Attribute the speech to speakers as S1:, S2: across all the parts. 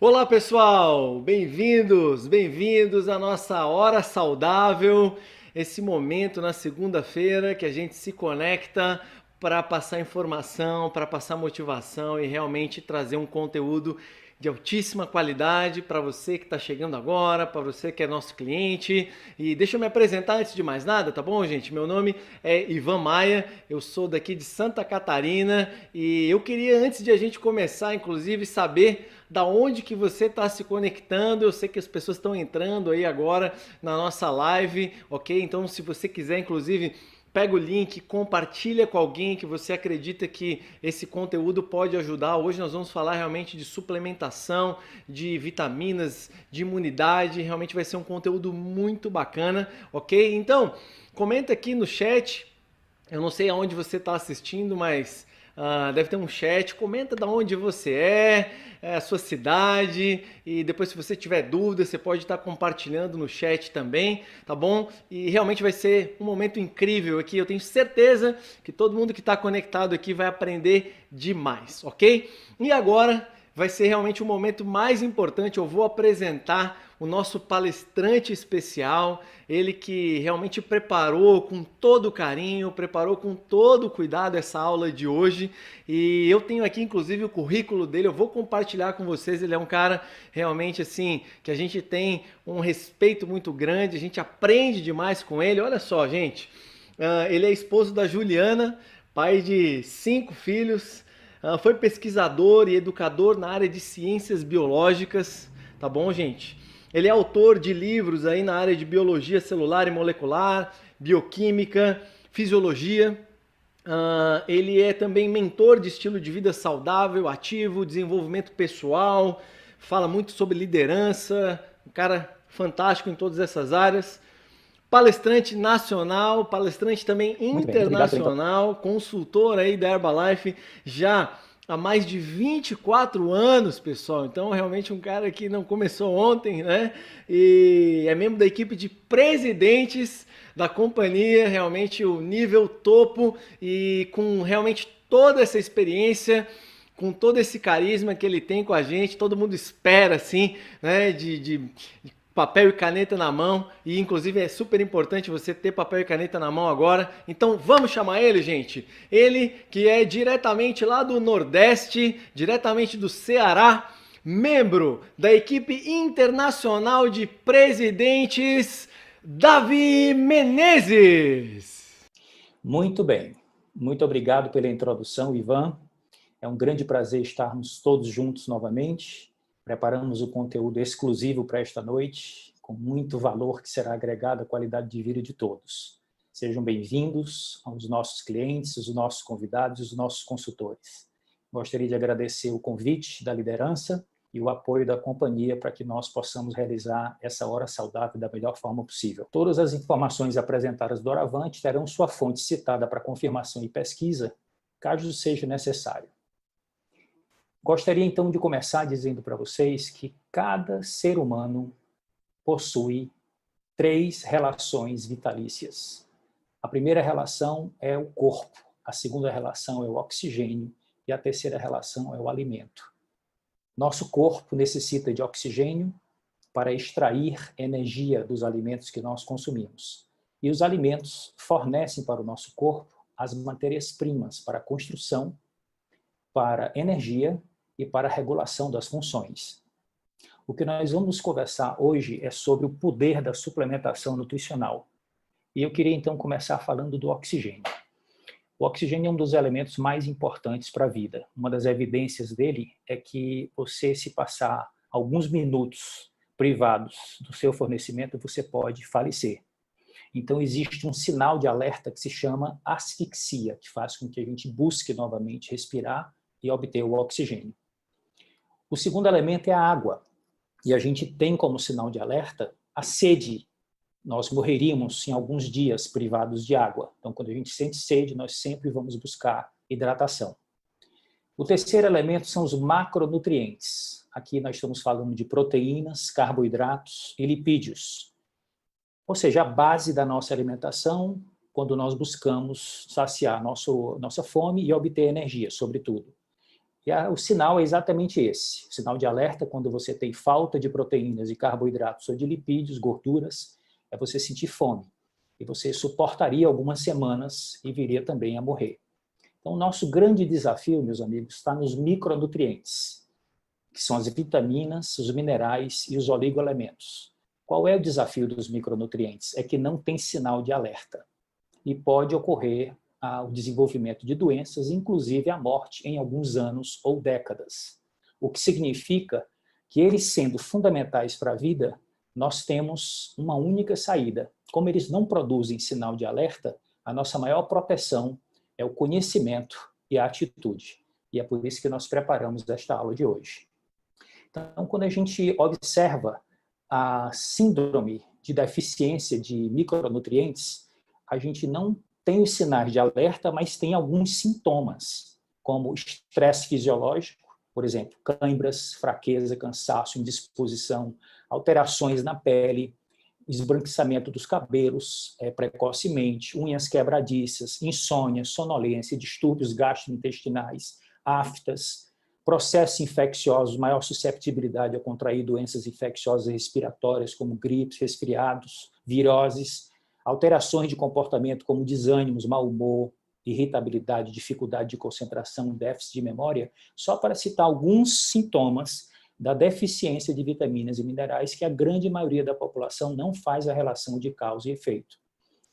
S1: Olá pessoal, bem-vindos à nossa Hora Saudável, esse momento na segunda-feira que a gente se conecta para passar informação, para passar motivação e realmente trazer um conteúdo de altíssima qualidade para você que está chegando agora, para você que é nosso cliente. E deixa eu me apresentar antes de mais nada, tá bom, gente? Meu nome é Ivan Maia, eu sou daqui de Santa Catarina e eu queria, antes de a gente começar, inclusive, saber da onde que você está se conectando. Eu sei que as pessoas estão entrando aí agora na nossa live, ok? Então, se você quiser, inclusive, pega o link, compartilha com alguém que você acredita que esse conteúdo pode ajudar. Hoje nós vamos falar realmente de suplementação, de vitaminas, de imunidade. Realmente vai ser um conteúdo muito bacana, ok? Então, comenta aqui no chat. Eu não sei aonde você está assistindo, mas deve ter um chat. Comenta de onde você a sua cidade, e depois, se você tiver dúvida, você pode estar compartilhando no chat também, tá bom? E realmente vai ser um momento incrível aqui. Eu tenho certeza que todo mundo que está conectado aqui vai aprender demais, ok? E agora vai ser realmente o momento mais importante. Eu vou apresentar o nosso palestrante especial, ele que realmente preparou com todo carinho, preparou com todo cuidado essa aula de hoje. E eu tenho aqui inclusive o currículo dele, eu vou compartilhar com vocês. Ele é um cara realmente assim, que a gente tem um respeito muito grande, a gente aprende demais com ele. Olha só, gente, ele é esposo da Juliana, pai de 5 filhos. Foi pesquisador e educador na área de ciências biológicas, tá bom, gente? Ele é autor de livros aí na área de biologia celular e molecular, bioquímica, fisiologia. Ele é também mentor de estilo de vida saudável, ativo, desenvolvimento pessoal, fala muito sobre liderança, um cara fantástico em todas essas áreas. Palestrante nacional, palestrante também
S2: Muito bem, muito obrigado pela introdução.
S1: internacional, consultor aí da Herbalife já há mais de 24 anos, pessoal. Então, realmente um cara que não começou ontem, né? E é membro da equipe de presidentes da companhia, realmente o nível topo, e com realmente toda essa experiência, com todo esse carisma que ele tem com a gente. Todo mundo espera, assim, né, de papel e caneta na mão, e inclusive é super importante você ter papel e caneta na mão agora. Então vamos chamar ele, gente. Ele que é diretamente lá do Nordeste, diretamente do Ceará, membro da equipe internacional de presidentes, Davi Menezes.
S2: Muito bem. Muito obrigado pela introdução, Ivan. É um grande prazer estarmos todos juntos novamente. Preparamos o conteúdo exclusivo para esta noite, com muito valor que será agregado à qualidade de vida de todos. Sejam bem-vindos aos nossos clientes, os nossos convidados, os nossos consultores. Gostaria de agradecer o convite da liderança e o apoio da companhia para que nós possamos realizar essa hora saudável da melhor forma possível. Todas as informações apresentadas doravante terão sua fonte citada para confirmação e pesquisa, caso seja necessário. Gostaria então de começar dizendo para vocês que cada ser humano possui 3 relações vitalícias. A primeira relação é o corpo, a segunda relação é o oxigênio e a terceira relação é o alimento. Nosso corpo necessita de oxigênio para extrair energia dos alimentos que nós consumimos. E os alimentos fornecem para o nosso corpo as matérias-primas para a construção, para a energia e para a regulação das funções. O que nós vamos conversar hoje é sobre o poder da suplementação nutricional. E eu queria então começar falando do oxigênio. O oxigênio é um dos elementos mais importantes para a vida. Uma das evidências dele é que você, se passar alguns minutos privados do seu fornecimento, você pode falecer. Então, existe um sinal de alerta que se chama asfixia, que faz com que a gente busque novamente respirar e obter o oxigênio. O segundo elemento é a água. E a gente tem como sinal de alerta a sede. Nós morreríamos em alguns dias privados de água. Então, quando a gente sente sede, nós sempre vamos buscar hidratação. O terceiro elemento são os macronutrientes. Aqui nós estamos falando de proteínas, carboidratos e lipídios. Ou seja, a base da nossa alimentação, quando nós buscamos saciar nossa fome e obter energia, sobretudo. E o sinal é exatamente esse. O sinal de alerta, quando você tem falta de proteínas e carboidratos ou de lipídios, gorduras, é você sentir fome. E você suportaria algumas semanas e viria também a morrer. Então, o nosso grande desafio, meus amigos, está nos micronutrientes, que são as vitaminas, os minerais e os oligoelementos. Qual é o desafio dos micronutrientes? É que não tem sinal de alerta e pode ocorrer o desenvolvimento de doenças, inclusive a morte em alguns anos ou décadas. O que significa que eles, sendo fundamentais para a vida, nós temos uma única saída. Como eles não produzem sinal de alerta, a nossa maior proteção é o conhecimento e a atitude. E é por isso que nós preparamos esta aula de hoje. Então, quando a gente observa a síndrome de deficiência de micronutrientes, a gente não tem os sinais de alerta, mas tem alguns sintomas, como estresse fisiológico, por exemplo, câimbras, fraqueza, cansaço, indisposição, alterações na pele, esbranquiçamento dos cabelos precocemente, unhas quebradiças, insônia, sonolência, distúrbios gastrointestinais, aftas, processos infecciosos, maior susceptibilidade a contrair doenças infecciosas respiratórias, como gripes, resfriados, viroses, alterações de comportamento como desânimos, mau humor, irritabilidade, dificuldade de concentração, déficit de memória, só para citar alguns sintomas da deficiência de vitaminas e minerais que a grande maioria da população não faz a relação de causa e efeito.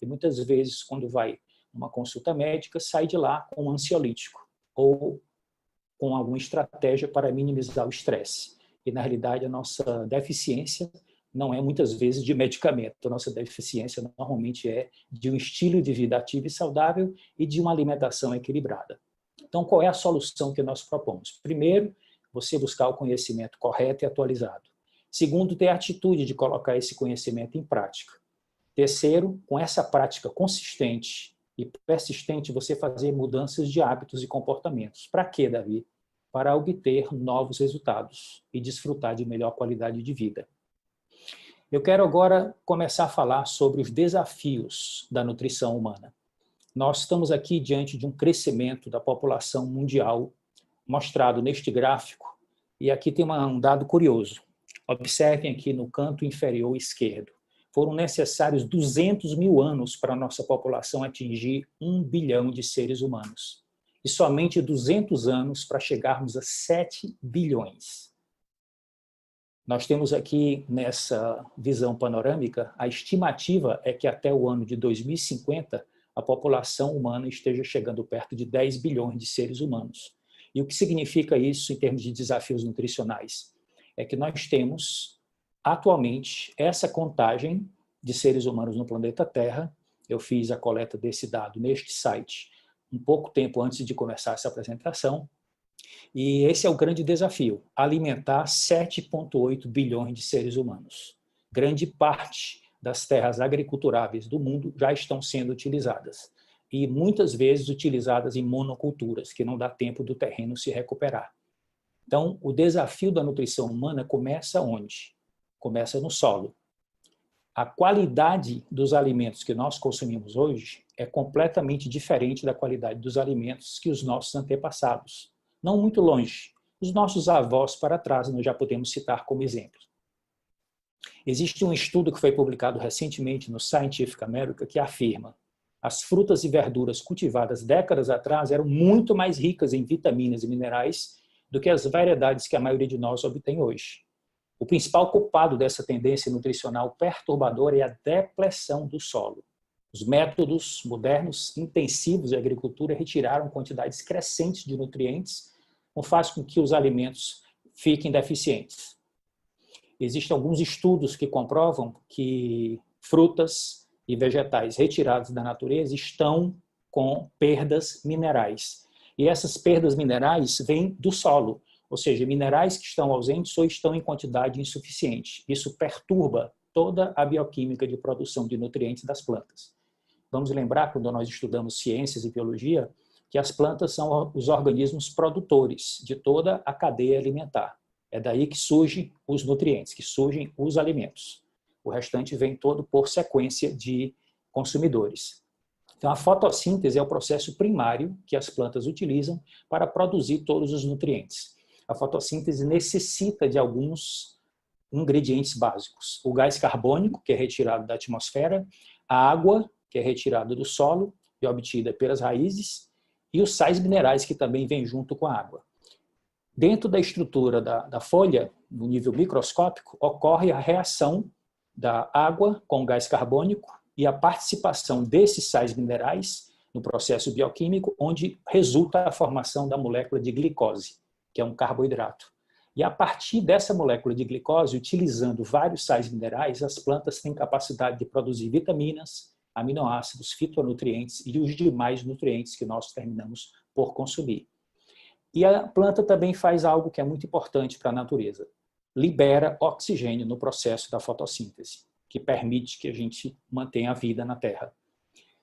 S2: E muitas vezes, quando vai numa consulta médica, sai de lá com um ansiolítico ou com alguma estratégia para minimizar o estresse. E, na realidade, a nossa deficiência não é muitas vezes de medicamento. A nossa deficiência normalmente é de um estilo de vida ativo e saudável e de uma alimentação equilibrada. Então, qual é a solução que nós propomos? Primeiro, você buscar o conhecimento correto e atualizado. Segundo, ter a atitude de colocar esse conhecimento em prática. Terceiro, com essa prática consistente e persistente, você fazer mudanças de hábitos e comportamentos. Para quê, Davi? Para obter novos resultados e desfrutar de melhor qualidade de vida. Eu quero agora começar a falar sobre os desafios da nutrição humana. Nós estamos aqui diante de um crescimento da população mundial, mostrado neste gráfico, e aqui tem um dado curioso. Observem aqui no canto inferior esquerdo. Foram necessários 200 mil anos para a nossa população atingir 1 bilhão de seres humanos. E somente 200 anos para chegarmos a 7 bilhões. Nós temos aqui, nessa visão panorâmica, a estimativa é que até o ano de 2050, a população humana esteja chegando perto de 10 bilhões de seres humanos. E o que significa isso em termos de desafios nutricionais? É que nós temos, atualmente, essa contagem de seres humanos no planeta Terra. Eu fiz a coleta desse dado neste site um pouco tempo antes de começar essa apresentação. E esse é o grande desafio, alimentar 7,8 bilhões de seres humanos. Grande parte das terras agriculturáveis do mundo já estão sendo utilizadas. E muitas vezes utilizadas em monoculturas, que não dá tempo do terreno se recuperar. Então, o desafio da nutrição humana começa onde? Começa no solo. A qualidade dos alimentos que nós consumimos hoje é completamente diferente da qualidade dos alimentos que os nossos antepassados. Não muito longe. Os nossos avós para trás nós já podemos citar como exemplo. Existe um estudo que foi publicado recentemente no Scientific American que afirma: as frutas e verduras cultivadas décadas atrás eram muito mais ricas em vitaminas e minerais do que as variedades que a maioria de nós obtém hoje. O principal culpado dessa tendência nutricional perturbadora é a depleção do solo. Os métodos modernos intensivos de agricultura retiraram quantidades crescentes de nutrientes, o que faz com que os alimentos fiquem deficientes. Existem alguns estudos que comprovam que frutas e vegetais retirados da natureza estão com perdas minerais. E essas perdas minerais vêm do solo, ou seja, minerais que estão ausentes ou estão em quantidade insuficiente. Isso perturba toda a bioquímica de produção de nutrientes das plantas. Vamos lembrar, quando nós estudamos ciências e biologia, que as plantas são os organismos produtores de toda a cadeia alimentar. É daí que surgem os nutrientes, que surgem os alimentos. O restante vem todo por sequência de consumidores. Então, a fotossíntese é o processo primário que as plantas utilizam para produzir todos os nutrientes. A fotossíntese necessita de alguns ingredientes básicos. O gás carbônico, que é retirado da atmosfera, a água, que é retirada do solo e obtida pelas raízes, e os sais minerais, que também vêm junto com a água. Dentro da estrutura da folha, no nível microscópico, ocorre a reação da água com o gás carbônico e a participação desses sais minerais no processo bioquímico, onde resulta a formação da molécula de glicose, que é um carboidrato. E a partir dessa molécula de glicose, utilizando vários sais minerais, as plantas têm capacidade de produzir vitaminas, aminoácidos, fitonutrientes e os demais nutrientes que nós terminamos por consumir. E a planta também faz algo que é muito importante para a natureza. Libera oxigênio no processo da fotossíntese, que permite que a gente mantenha a vida na Terra.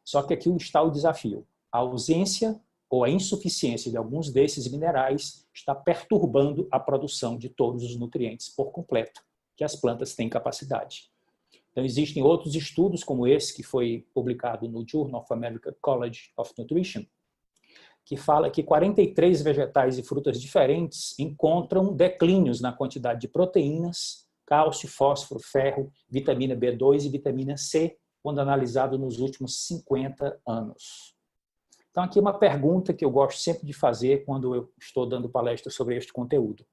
S2: Só que aqui está o desafio. A ausência ou a insuficiência de alguns desses minerais está perturbando a produção de todos os nutrientes por completo, que as plantas têm capacidade. Então, existem outros estudos, como esse, que foi publicado no Journal of American College of Nutrition, que fala que 43 vegetais e frutas diferentes encontram declínios na quantidade de proteínas, cálcio, fósforo, ferro, vitamina B2 e vitamina C, quando analisado nos últimos 50 anos. Então, aqui uma pergunta que eu gosto sempre de fazer quando eu estou dando palestra sobre este conteúdo.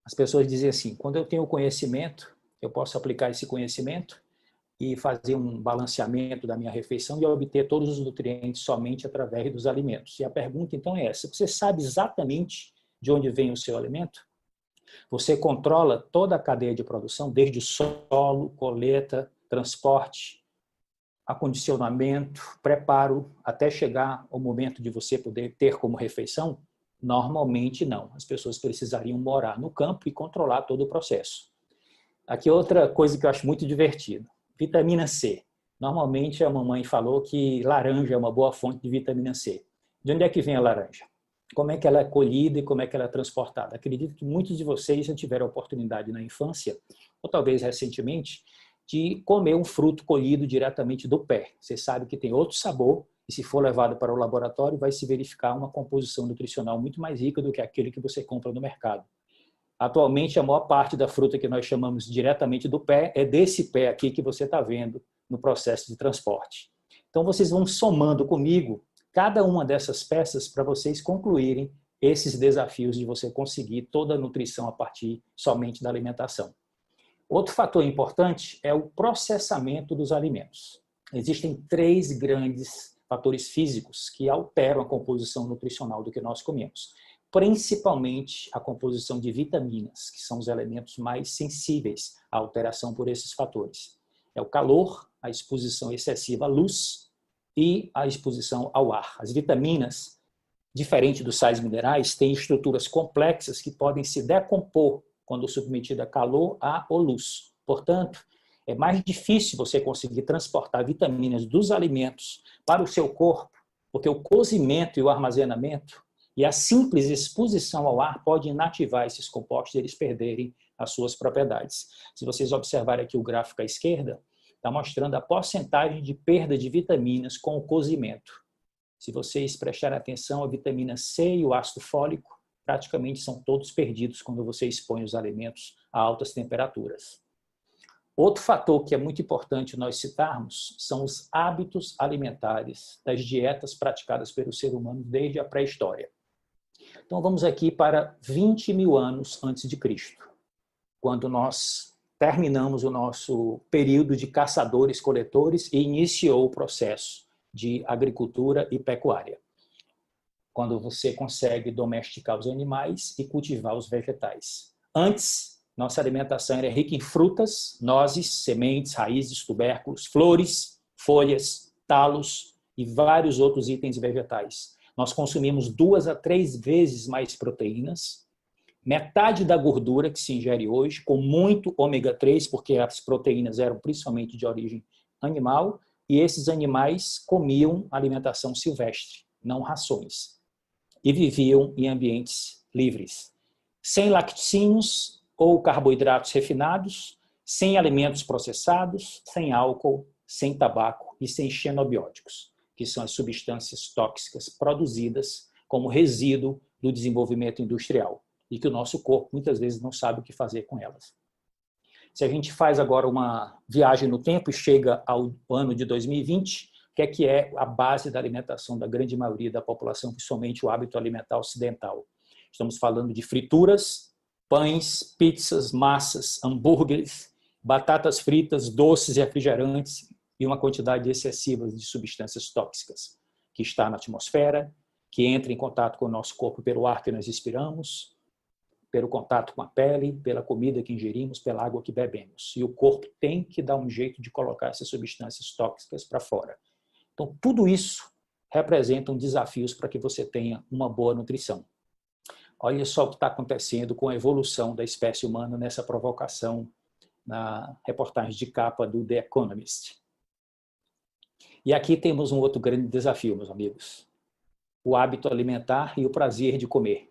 S2: As pessoas dizem assim, quando eu tenho conhecimento, eu posso aplicar esse conhecimento e fazer um balanceamento da minha refeição e obter todos os nutrientes somente através dos alimentos. E a pergunta, então, é essa. Você sabe exatamente de onde vem o seu alimento? Você controla toda a cadeia de produção, desde o solo, colheita, transporte, acondicionamento, preparo, até chegar ao momento de você poder ter como refeição? Normalmente não. As pessoas precisariam morar no campo e controlar todo o processo. Aqui outra coisa que eu acho muito divertida. Vitamina C. Normalmente a mamãe falou que laranja é uma boa fonte de vitamina C. De onde é que vem a laranja? Como é que ela é colhida e como é que ela é transportada? Acredito que muitos de vocês já tiveram a oportunidade na infância, ou talvez recentemente, de comer um fruto colhido diretamente do pé. Você sabe que tem outro sabor e se for levado para o laboratório vai se verificar uma composição nutricional muito mais rica do que aquele que você compra no mercado. Atualmente, a maior parte da fruta que nós chamamos diretamente do pé é desse pé aqui que você está vendo no processo de transporte. Então, vocês vão somando comigo cada uma dessas peças para vocês concluírem esses desafios de você conseguir toda a nutrição a partir somente da alimentação. Outro fator importante é o processamento dos alimentos. Existem 3 grandes fatores físicos que alteram a composição nutricional do que nós comemos. Principalmente a composição de vitaminas, que são os elementos mais sensíveis à alteração por esses fatores. É o calor, a exposição excessiva à luz e a exposição ao ar. As vitaminas, diferente dos sais minerais, têm estruturas complexas que podem se decompor quando submetida a calor, ar ou luz. Portanto, é mais difícil você conseguir transportar vitaminas dos alimentos para o seu corpo, porque o cozimento e o armazenamento e a simples exposição ao ar pode inativar esses compostos e eles perderem as suas propriedades. Se vocês observarem aqui o gráfico à esquerda, está mostrando a porcentagem de perda de vitaminas com o cozimento. Se vocês prestarem atenção, a vitamina C e o ácido fólico praticamente são todos perdidos quando você expõe os alimentos a altas temperaturas. Outro fator que é muito importante nós citarmos são os hábitos alimentares das dietas praticadas pelo ser humano desde a pré-história. Então vamos aqui para 20 mil anos antes de Cristo, quando nós terminamos o nosso período de caçadores-coletores e iniciou o processo de agricultura e pecuária, quando você consegue domesticar os animais e cultivar os vegetais. Antes, nossa alimentação era rica em frutas, nozes, sementes, raízes, tubérculos, flores, folhas, talos e vários outros itens vegetais. Nós consumimos 2 a 3 vezes mais proteínas, metade da gordura que se ingere hoje, com muito ômega 3, porque as proteínas eram principalmente de origem animal, e esses animais comiam alimentação silvestre, não rações, e viviam em ambientes livres, sem laticínios ou carboidratos refinados, sem alimentos processados, sem álcool, sem tabaco e sem xenobióticos, que são as substâncias tóxicas produzidas como resíduo do desenvolvimento industrial e que o nosso corpo muitas vezes não sabe o que fazer com elas. Se a gente faz agora uma viagem no tempo e chega ao ano de 2020, o que é a base da alimentação da grande maioria da população, principalmente o hábito alimentar ocidental? Estamos falando de frituras, pães, pizzas, massas, hambúrgueres, batatas fritas, doces, refrigerantes e uma quantidade excessiva de substâncias tóxicas que está na atmosfera, que entra em contato com o nosso corpo pelo ar que nós expiramos, pelo contato com a pele, pela comida que ingerimos, pela água que bebemos. E o corpo tem que dar um jeito de colocar essas substâncias tóxicas para fora. Então, tudo isso representam desafios para que você tenha uma boa nutrição. Olha só o que está acontecendo com a evolução da espécie humana nessa provocação na reportagem de capa do The Economist. E aqui temos um outro grande desafio, meus amigos. O hábito alimentar e o prazer de comer.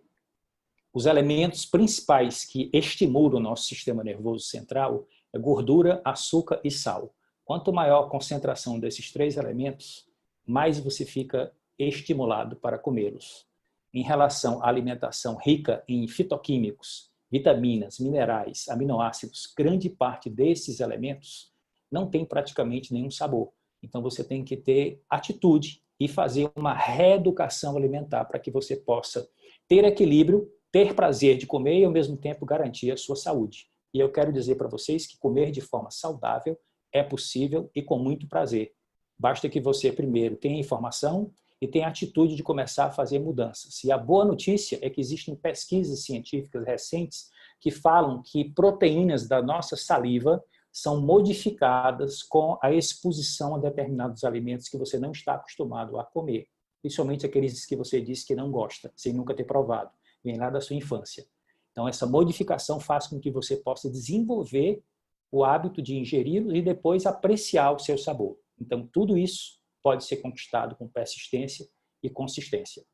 S2: Os elementos principais que estimulam o nosso sistema nervoso central é gordura, açúcar e sal. Quanto maior a concentração desses três elementos, mais você fica estimulado para comê-los. Em relação à alimentação rica em fitoquímicos, vitaminas, minerais, aminoácidos, grande parte desses elementos não tem praticamente nenhum sabor. Então você tem que ter atitude e fazer uma reeducação alimentar para que você possa ter equilíbrio, ter prazer de comer e, ao mesmo tempo, garantir a sua saúde. E eu quero dizer para vocês que comer de forma saudável é possível e com muito prazer. Basta que você, primeiro, tenha informação e tenha a atitude de começar a fazer mudanças. E a boa notícia é que existem pesquisas científicas recentes que falam que proteínas da nossa saliva são modificadas com a exposição a determinados alimentos que você não está acostumado a comer. Principalmente aqueles que você disse que não gosta, sem nunca ter provado. Vem lá da sua infância. Então, essa modificação faz com que você possa desenvolver o hábito de ingeri-lo e depois apreciar o seu sabor. Então, tudo isso pode ser conquistado com persistência e consistência.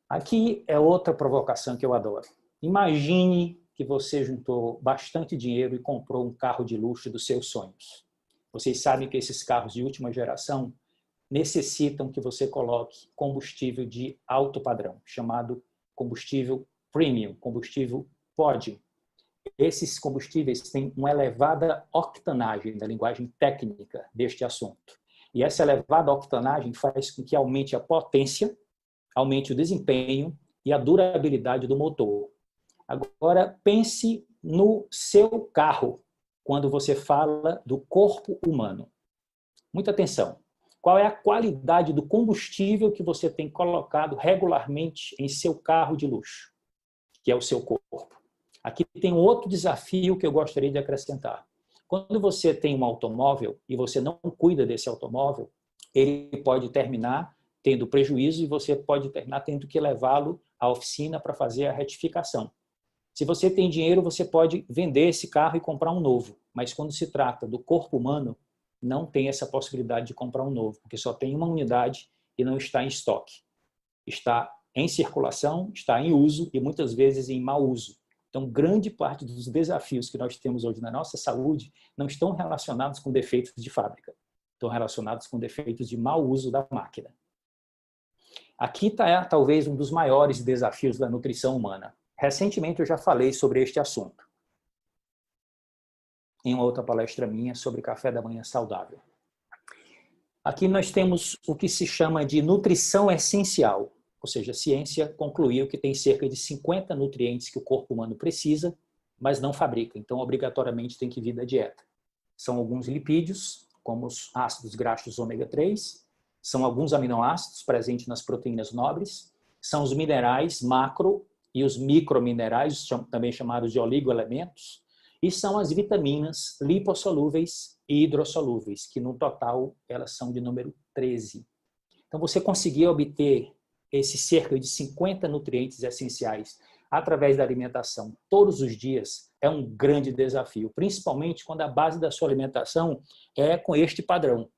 S2: Aqui é outra provocação que eu adoro. Imagine que você juntou bastante dinheiro e comprou um carro de luxo dos seus sonhos. Vocês sabem que esses carros de última geração necessitam que você coloque combustível de alto padrão, chamado combustível premium, combustível pódio. Esses combustíveis têm uma elevada octanagem, na linguagem técnica deste assunto. E essa elevada octanagem faz com que aumente a potência, aumente o desempenho e a durabilidade do motor. Agora, pense no seu carro quando você fala do corpo humano. Muita atenção. Qual é a qualidade do combustível que você tem colocado regularmente em seu carro de luxo, que é o seu corpo? Aqui tem um outro desafio que eu gostaria de acrescentar. Quando você tem um automóvel e você não cuida desse automóvel, ele pode terminar tendo prejuízo e você pode terminar tendo que levá-lo à oficina para fazer a retificação. Se você tem dinheiro, você pode vender esse carro e comprar um novo. Mas quando se trata do corpo humano, não tem essa possibilidade de comprar um novo, porque só tem uma unidade e não está em estoque. Está em circulação, está em uso e muitas vezes em mau uso. Então, grande parte dos desafios que nós temos hoje na nossa saúde não estão relacionados com defeitos de fábrica, estão relacionados com defeitos de mau uso da máquina. Aqui está talvez um dos maiores desafios da nutrição humana. Recentemente eu já falei sobre este assunto, em uma outra palestra minha sobre café da manhã saudável. Aqui nós temos o que se chama de nutrição essencial, ou seja, a ciência concluiu que tem cerca de 50 nutrientes que o corpo humano precisa, mas não fabrica, então obrigatoriamente tem que vir da dieta. São alguns lipídios, como os ácidos graxos ômega 3, são alguns aminoácidos presentes nas proteínas nobres, são os minerais macro e os microminerais, também chamados de oligoelementos, e são as vitaminas lipossolúveis e hidrossolúveis, que no total elas são de número 13. Então você conseguir obter esses cerca de 50 nutrientes essenciais através da alimentação todos os dias é um grande desafio, principalmente quando a base da sua alimentação é com este padrão,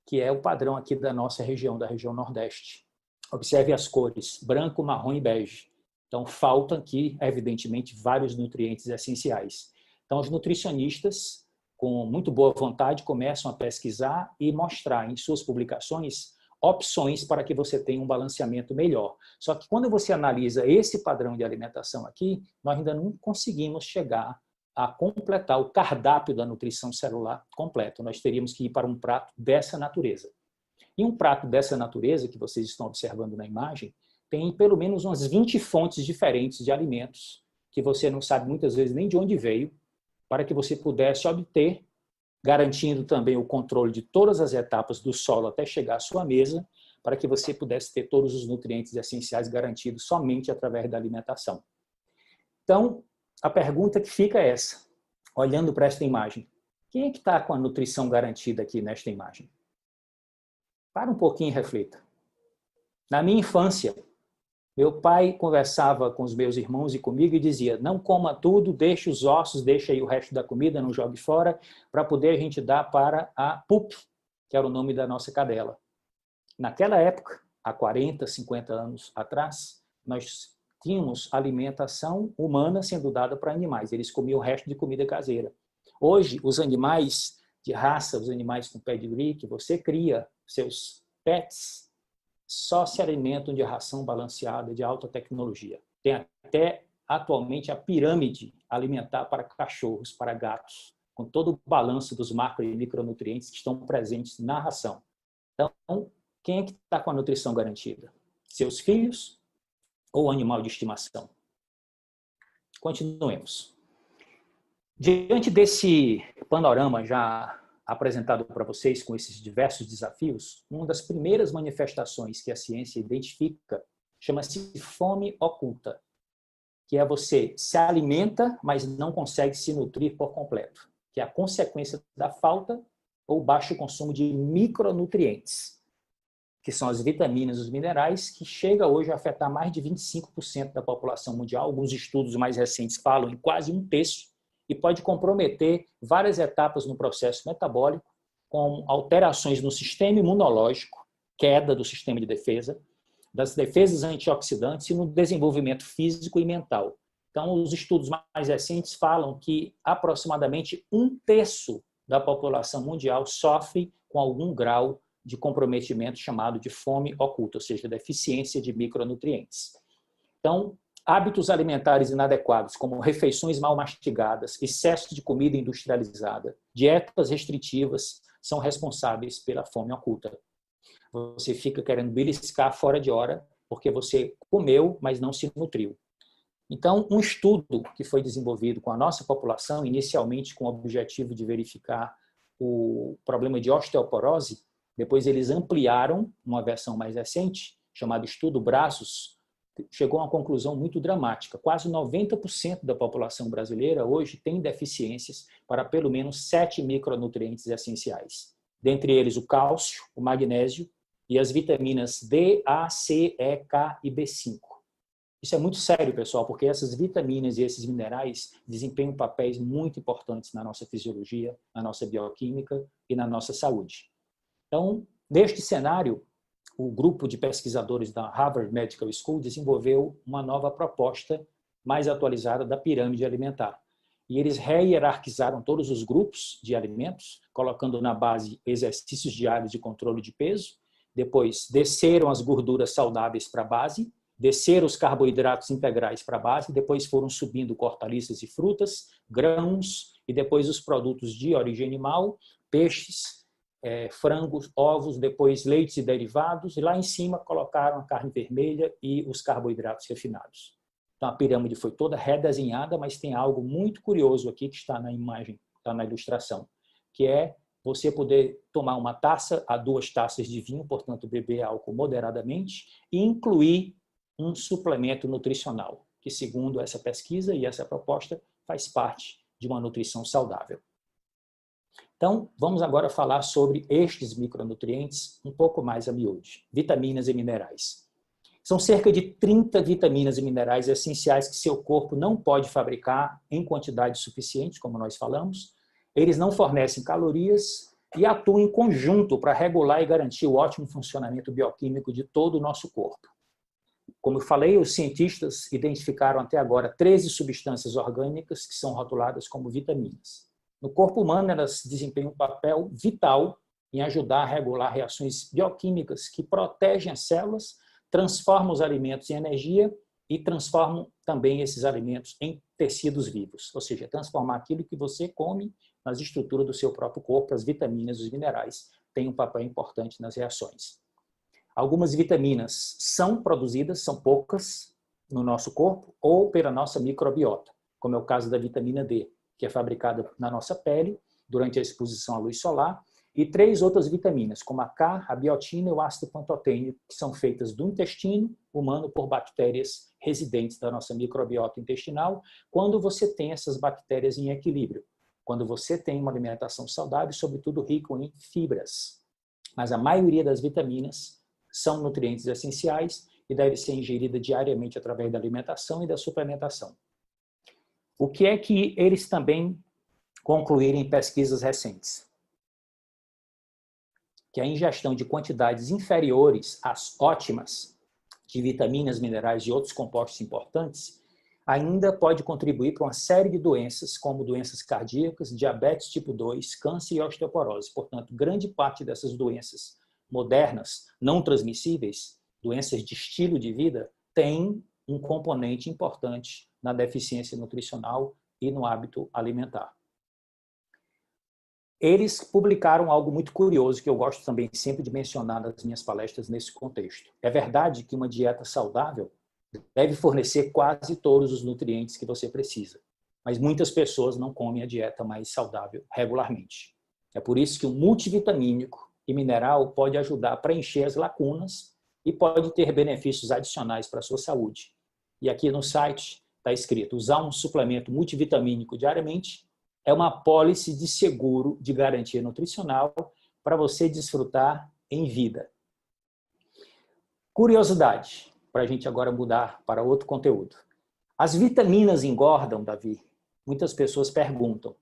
S2: que é o padrão aqui da nossa região, da região Nordeste. Observe as cores, branco, marrom e bege. Então, faltam aqui, evidentemente, vários nutrientes essenciais. Então, os nutricionistas com muito boa vontade, começam a pesquisar e mostrar em suas publicações opções para que você tenha um balanceamento melhor. Só que quando você analisa esse padrão de alimentação aqui, nós ainda não conseguimos chegar a completar o cardápio da nutrição celular completo. Nós teríamos que ir para um prato dessa natureza. E um prato dessa natureza, que vocês estão observando na imagem, tem pelo menos umas 20 fontes diferentes de alimentos, que você não sabe muitas vezes nem de onde veio, para que você pudesse obter, garantindo também o controle de todas as etapas do solo até chegar à sua mesa, para que você pudesse ter todos os nutrientes essenciais garantidos somente através da alimentação. Então, a pergunta que fica é essa, olhando para esta imagem. Quem é que está com a nutrição garantida aqui nesta imagem? Para um pouquinho e reflita. Na minha infância, meu pai conversava com os meus irmãos e comigo e dizia: não coma tudo, deixe os ossos, deixe aí o resto da comida, não jogue fora, para poder a gente dar para a Pup, que era o nome da nossa cadela. Naquela época, há 40, 50 anos atrás, nós tínhamos alimentação humana sendo dada para animais. Eles comiam o resto de comida caseira. Hoje, os animais de raça, os animais com pedigree, que você cria, seus pets, só se alimentam de ração balanceada de alta tecnologia. Tem até, atualmente, a pirâmide alimentar para cachorros, para gatos, com todo o balanço dos macro e micronutrientes que estão presentes na ração. Então, quem é que está com a nutrição garantida? Seus filhos ou o animal de estimação? Continuemos. Diante desse panorama já apresentado para vocês com esses diversos desafios, uma das primeiras manifestações que a ciência identifica chama-se fome oculta, que é você se alimenta, mas não consegue se nutrir por completo, que é a consequência da falta ou baixo consumo de micronutrientes, que são as vitaminas e os minerais, que chega hoje a afetar mais de 25% da população mundial. Alguns estudos mais recentes falam em quase 1/3, e pode comprometer várias etapas no processo metabólico, com alterações no sistema imunológico, queda do sistema de defesa, das defesas antioxidantes e no desenvolvimento físico e mental. Então, os estudos mais recentes falam que aproximadamente 1/3 da população mundial sofre com algum grau de comprometimento chamado de fome oculta, ou seja, deficiência de micronutrientes. Então, hábitos alimentares inadequados, como refeições mal mastigadas, excesso de comida industrializada, dietas restritivas, são responsáveis pela fome oculta. Você fica querendo beliscar fora de hora porque você comeu, mas não se nutriu. Então, um estudo que foi desenvolvido com a nossa população, inicialmente com o objetivo de verificar o problema de osteoporose, depois eles ampliaram uma versão mais recente, chamada Estudo Braços, chegou a uma conclusão muito dramática. Quase 90% da população brasileira hoje tem deficiências para pelo menos 7 micronutrientes essenciais. Dentre eles o cálcio, o magnésio e as vitaminas D, A, C, E, K e B5. Isso é muito sério, pessoal, porque essas vitaminas e esses minerais desempenham papéis muito importantes na nossa fisiologia, na nossa bioquímica e na nossa saúde. Então, neste cenário, o grupo de pesquisadores da Harvard Medical School desenvolveu uma nova proposta mais atualizada da pirâmide alimentar. E eles rehierarquizaram todos os grupos de alimentos, colocando na base exercícios diários de controle de peso, depois desceram as gorduras saudáveis para a base, desceram os carboidratos integrais para a base, depois foram subindo hortaliças e frutas, grãos, e depois os produtos de origem animal, peixes, frangos, ovos, depois leites e derivados, e lá em cima colocaram a carne vermelha e os carboidratos refinados. Então a pirâmide foi toda redesenhada, mas tem algo muito curioso aqui que está na imagem, está na ilustração, que é você poder tomar 1 taça a 2 taças de vinho, portanto beber álcool moderadamente, e incluir um suplemento nutricional, que segundo essa pesquisa e essa proposta faz parte de uma nutrição saudável. Então, vamos agora falar sobre estes micronutrientes um pouco mais a miúde, vitaminas e minerais. São cerca de 30 vitaminas e minerais essenciais que seu corpo não pode fabricar em quantidade suficiente, como nós falamos. Eles não fornecem calorias e atuam em conjunto para regular e garantir o ótimo funcionamento bioquímico de todo o nosso corpo. Como eu falei, os cientistas identificaram até agora 13 substâncias orgânicas que são rotuladas como vitaminas. No corpo humano, elas desempenham um papel vital em ajudar a regular reações bioquímicas que protegem as células, transformam os alimentos em energia e transformam também esses alimentos em tecidos vivos, ou seja, transformar aquilo que você come nas estruturas do seu próprio corpo, as vitaminas e os minerais têm um papel importante nas reações. Algumas vitaminas são produzidas, são poucas, no nosso corpo ou pela nossa microbiota, como é o caso da vitamina D, que é fabricada na nossa pele durante a exposição à luz solar, e 3 outras vitaminas, como a K, a biotina e o ácido pantotênico, que são feitas do intestino humano por bactérias residentes da nossa microbiota intestinal, quando você tem essas bactérias em equilíbrio, quando você tem uma alimentação saudável, sobretudo rico em fibras. Mas a maioria das vitaminas são nutrientes essenciais e deve ser ingerida diariamente através da alimentação e da suplementação. O que é que eles também concluíram em pesquisas recentes? Que a ingestão de quantidades inferiores às ótimas de vitaminas, minerais e outros compostos importantes ainda pode contribuir para uma série de doenças, como doenças cardíacas, diabetes tipo 2, câncer e osteoporose. Portanto, grande parte dessas doenças modernas, não transmissíveis, doenças de estilo de vida, tem um componente importante na deficiência nutricional e no hábito alimentar. Eles publicaram algo muito curioso que eu gosto também sempre de mencionar nas minhas palestras nesse contexto. É verdade que uma dieta saudável deve fornecer quase todos os nutrientes que você precisa, mas muitas pessoas não comem a dieta mais saudável regularmente. É por isso que o multivitamínico e mineral pode ajudar a preencher as lacunas e pode ter benefícios adicionais para a sua saúde. E aqui no site está escrito: usar um suplemento multivitamínico diariamente é uma apólice de seguro de garantia nutricional para você desfrutar em vida. Curiosidade, para a gente agora mudar para outro conteúdo. As vitaminas engordam, Davi? Muitas pessoas perguntam.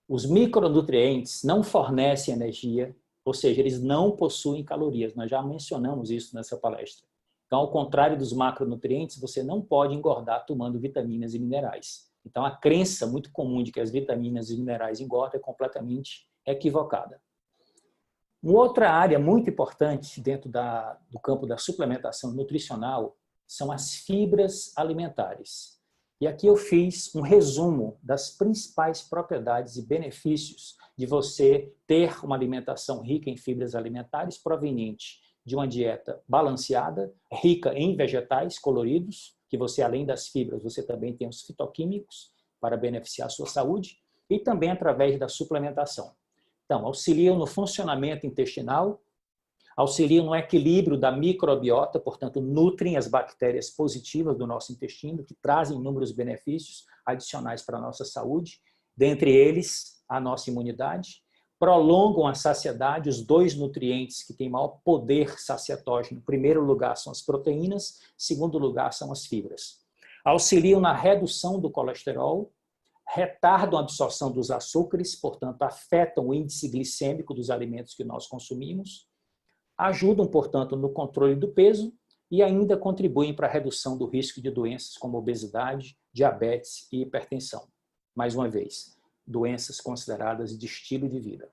S2: Os micronutrientes não fornecem energia, ou seja, eles não possuem calorias. Nós já mencionamos isso nessa palestra. Então, ao contrário dos macronutrientes, você não pode engordar tomando vitaminas e minerais. Então, a crença muito comum de que as vitaminas e minerais engordam é completamente equivocada. Uma outra área muito importante dentro do campo da suplementação nutricional são as fibras alimentares. E aqui eu fiz um resumo das principais propriedades e benefícios de você ter uma alimentação rica em fibras alimentares proveniente de uma dieta balanceada, rica em vegetais coloridos, que você, além das fibras, você também tem os fitoquímicos para beneficiar a sua saúde, e também através da suplementação. Então, auxiliam no funcionamento intestinal, auxiliam no equilíbrio da microbiota, portanto, nutrem as bactérias positivas do nosso intestino, que trazem inúmeros benefícios adicionais para a nossa saúde, dentre eles a nossa imunidade, prolongam a saciedade, os 2 nutrientes que têm maior poder saciatógeno. Em primeiro lugar são as proteínas, em segundo lugar são as fibras. Auxiliam na redução do colesterol, retardam a absorção dos açúcares, portanto, afetam o índice glicêmico dos alimentos que nós consumimos, ajudam, portanto, no controle do peso e ainda contribuem para a redução do risco de doenças como obesidade, diabetes e hipertensão. Mais uma vez, doenças consideradas de estilo de vida.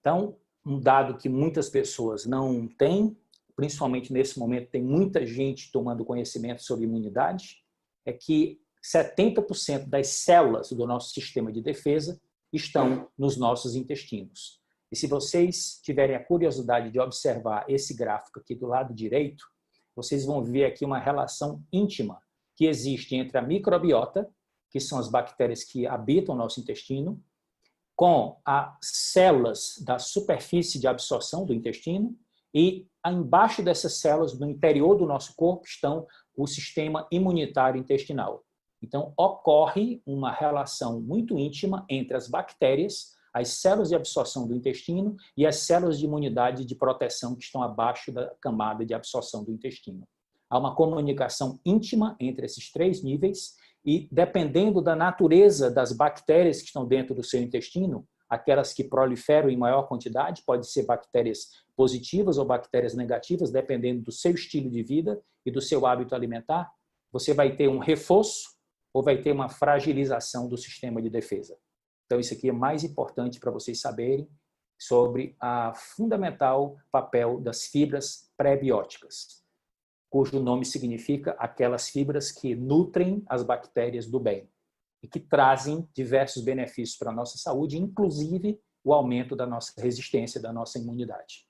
S2: Então, um dado que muitas pessoas não têm, principalmente nesse momento tem muita gente tomando conhecimento sobre imunidade, é que 70% das células do nosso sistema de defesa estão nos nossos intestinos. E se vocês tiverem a curiosidade de observar esse gráfico aqui do lado direito, vocês vão ver aqui uma relação íntima que existe entre a microbiota, que são as bactérias que habitam o nosso intestino, com as células da superfície de absorção do intestino e embaixo dessas células, no interior do nosso corpo, estão o sistema imunitário intestinal. Então, ocorre uma relação muito íntima entre as bactérias, as células de absorção do intestino e as células de imunidade e de proteção que estão abaixo da camada de absorção do intestino. Há uma comunicação íntima entre esses 3 níveis e, dependendo da natureza das bactérias que estão dentro do seu intestino, aquelas que proliferam em maior quantidade, podem ser bactérias positivas ou bactérias negativas, dependendo do seu estilo de vida e do seu hábito alimentar, você vai ter um reforço ou vai ter uma fragilização do sistema de defesa. Então, isso aqui é mais importante para vocês saberem sobre o fundamental papel das fibras pré-bióticas, cujo nome significa aquelas fibras que nutrem as bactérias do bem e que trazem diversos benefícios para a nossa saúde, inclusive o aumento da nossa resistência, da nossa imunidade.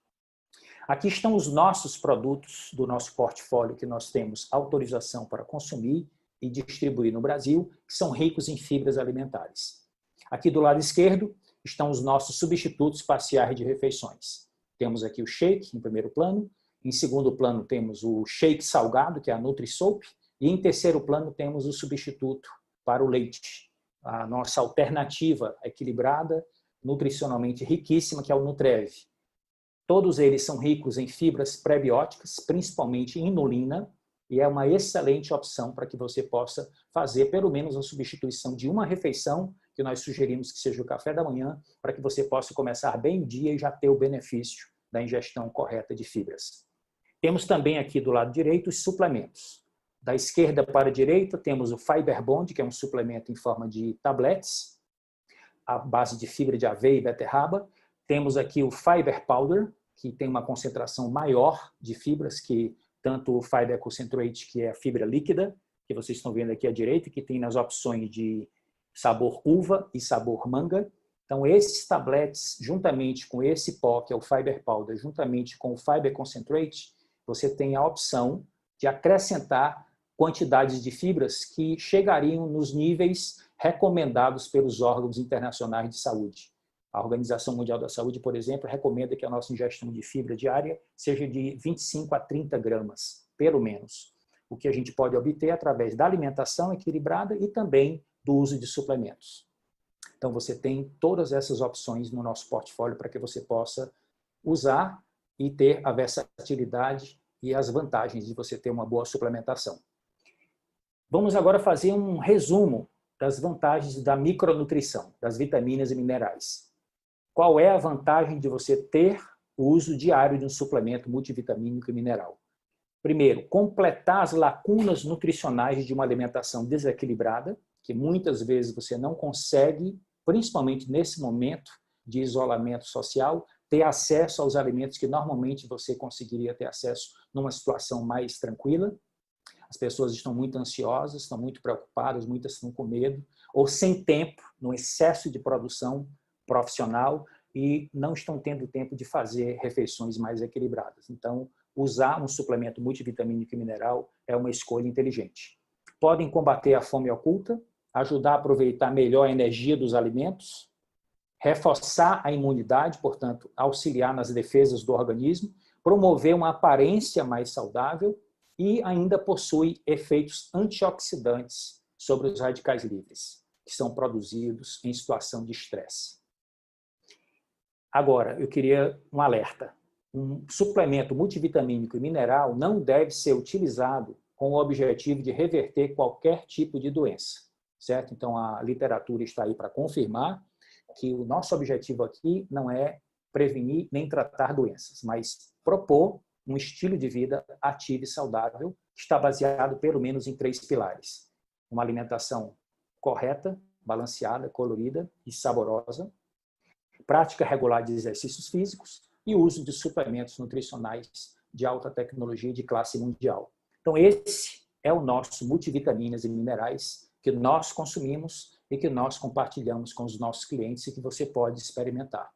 S2: Aqui estão os nossos produtos do nosso portfólio que nós temos autorização para consumir e distribuir no Brasil, que são ricos em fibras alimentares. Aqui do lado esquerdo estão os nossos substitutos parciais de refeições. Temos aqui o shake em primeiro plano, em segundo plano temos o shake salgado, que é a Nutri-Soap, e em terceiro plano temos o substituto para o leite, a nossa alternativa equilibrada, nutricionalmente riquíssima, que é o Nutrev. Todos eles são ricos em fibras pré-bióticas, principalmente inulina, e é uma excelente opção para que você possa fazer pelo menos a substituição de uma refeição, que nós sugerimos que seja o café da manhã, para que você possa começar bem o dia e já ter o benefício da ingestão correta de fibras. Temos também aqui do lado direito os suplementos. Da esquerda para a direita temos o Fiber Bond, que é um suplemento em forma de tabletes, à base de fibra de aveia e beterraba. Temos aqui o Fiber Powder, que tem uma concentração maior de fibras que tanto o Fiber Concentrate, que é a fibra líquida, que vocês estão vendo aqui à direita, que tem nas opções de sabor uva e sabor manga. Então, esses tabletes, juntamente com esse pó, que é o Fiber Powder, juntamente com o Fiber Concentrate, você tem a opção de acrescentar quantidades de fibras que chegariam nos níveis recomendados pelos órgãos internacionais de saúde. A Organização Mundial da Saúde, por exemplo, recomenda que a nossa ingestão de fibra diária seja de 25 a 30 gramas, pelo menos. O que a gente pode obter através da alimentação equilibrada e também do uso de suplementos. Então, você tem todas essas opções no nosso portfólio para que você possa usar e ter a versatilidade e as vantagens de você ter uma boa suplementação. Vamos agora fazer um resumo das vantagens da micronutrição, das vitaminas e minerais. Qual é a vantagem de você ter o uso diário de um suplemento multivitamínico e mineral? Primeiro, completar as lacunas nutricionais de uma alimentação desequilibrada, que muitas vezes você não consegue, principalmente nesse momento de isolamento social, ter acesso aos alimentos que normalmente você conseguiria ter acesso numa situação mais tranquila. As pessoas estão muito ansiosas, estão muito preocupadas, muitas estão com medo, ou sem tempo, no excesso de produção profissional, e não estão tendo tempo de fazer refeições mais equilibradas. Então, usar um suplemento multivitamínico e mineral é uma escolha inteligente. Podem combater a fome oculta, ajudar a aproveitar melhor a energia dos alimentos, reforçar a imunidade, portanto, auxiliar nas defesas do organismo, promover uma aparência mais saudável e ainda possui efeitos antioxidantes sobre os radicais livres, que são produzidos em situação de estresse. Agora, eu queria um alerta. Um suplemento multivitamínico e mineral não deve ser utilizado com o objetivo de reverter qualquer tipo de doença, certo? Então, a literatura está aí para confirmar que o nosso objetivo aqui não é prevenir nem tratar doenças, mas propor um estilo de vida ativo e saudável que está baseado pelo menos em 3 pilares. Uma alimentação correta, balanceada, colorida e saborosa, prática regular de exercícios físicos e uso de suplementos nutricionais de alta tecnologia de classe mundial. Então, esse é o nosso multivitaminas e minerais que nós consumimos e que nós compartilhamos com os nossos clientes e que você pode experimentar.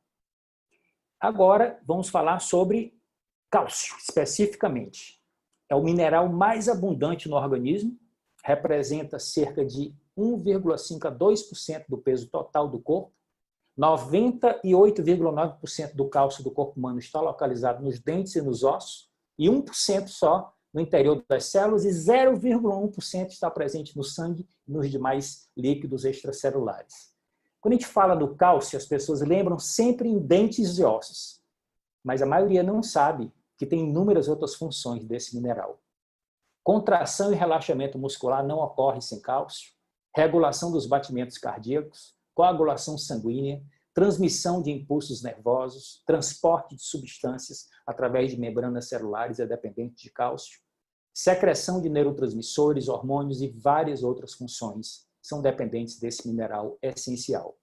S2: Agora, vamos falar sobre cálcio, especificamente. É o mineral mais abundante no organismo, representa cerca de 1,5 a 2% do peso total do corpo. 98,9% do cálcio do corpo humano está localizado nos dentes e nos ossos, e 1% só no interior das células, e 0,1% está presente no sangue e nos demais líquidos extracelulares. Quando a gente fala do cálcio, as pessoas lembram sempre em dentes e ossos, mas a maioria não sabe que tem inúmeras outras funções desse mineral. Contração e relaxamento muscular não ocorre sem cálcio, regulação dos batimentos cardíacos, coagulação sanguínea, transmissão de impulsos nervosos, transporte de substâncias através de membranas celulares é dependente de cálcio, secreção de neurotransmissores, hormônios e várias outras funções são dependentes desse mineral essencial.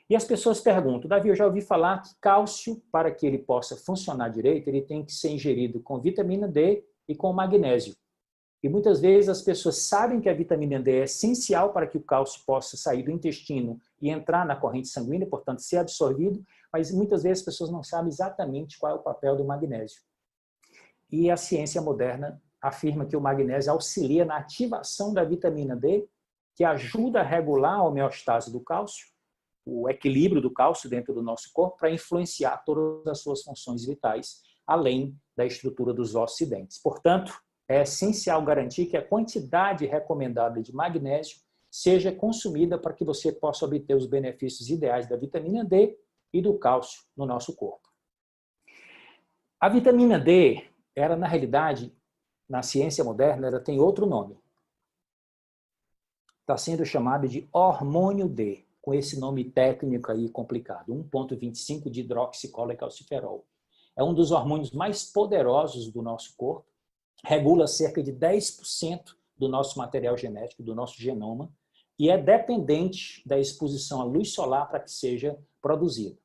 S2: E as pessoas perguntam, Davi, eu já ouvi falar que cálcio, para que ele possa funcionar direito, ele tem que ser ingerido com vitamina D e com magnésio. E muitas vezes as pessoas sabem que a vitamina D é essencial para que o cálcio possa sair do intestino e entrar na corrente sanguínea, portanto, ser absorvido, mas muitas vezes as pessoas não sabem exatamente qual é o papel do magnésio. E a ciência moderna afirma que o magnésio auxilia na ativação da vitamina D, que ajuda a regular a homeostase do cálcio, o equilíbrio do cálcio dentro do nosso corpo, para influenciar todas as suas funções vitais, além da estrutura dos ossos e dentes. Portanto, é essencial garantir que a quantidade recomendada de magnésio seja consumida para que você possa obter os benefícios ideais da vitamina D e do cálcio no nosso corpo. A vitamina D, ela na realidade, na ciência moderna, ela tem outro nome. Está sendo chamada de hormônio D, com esse nome técnico aí complicado, 1,25 de hidroxicolecalciferol. É um dos hormônios mais poderosos do nosso corpo, regula cerca de 10% do nosso material genético, do nosso genoma, e é dependente da exposição à luz solar para que seja produzido.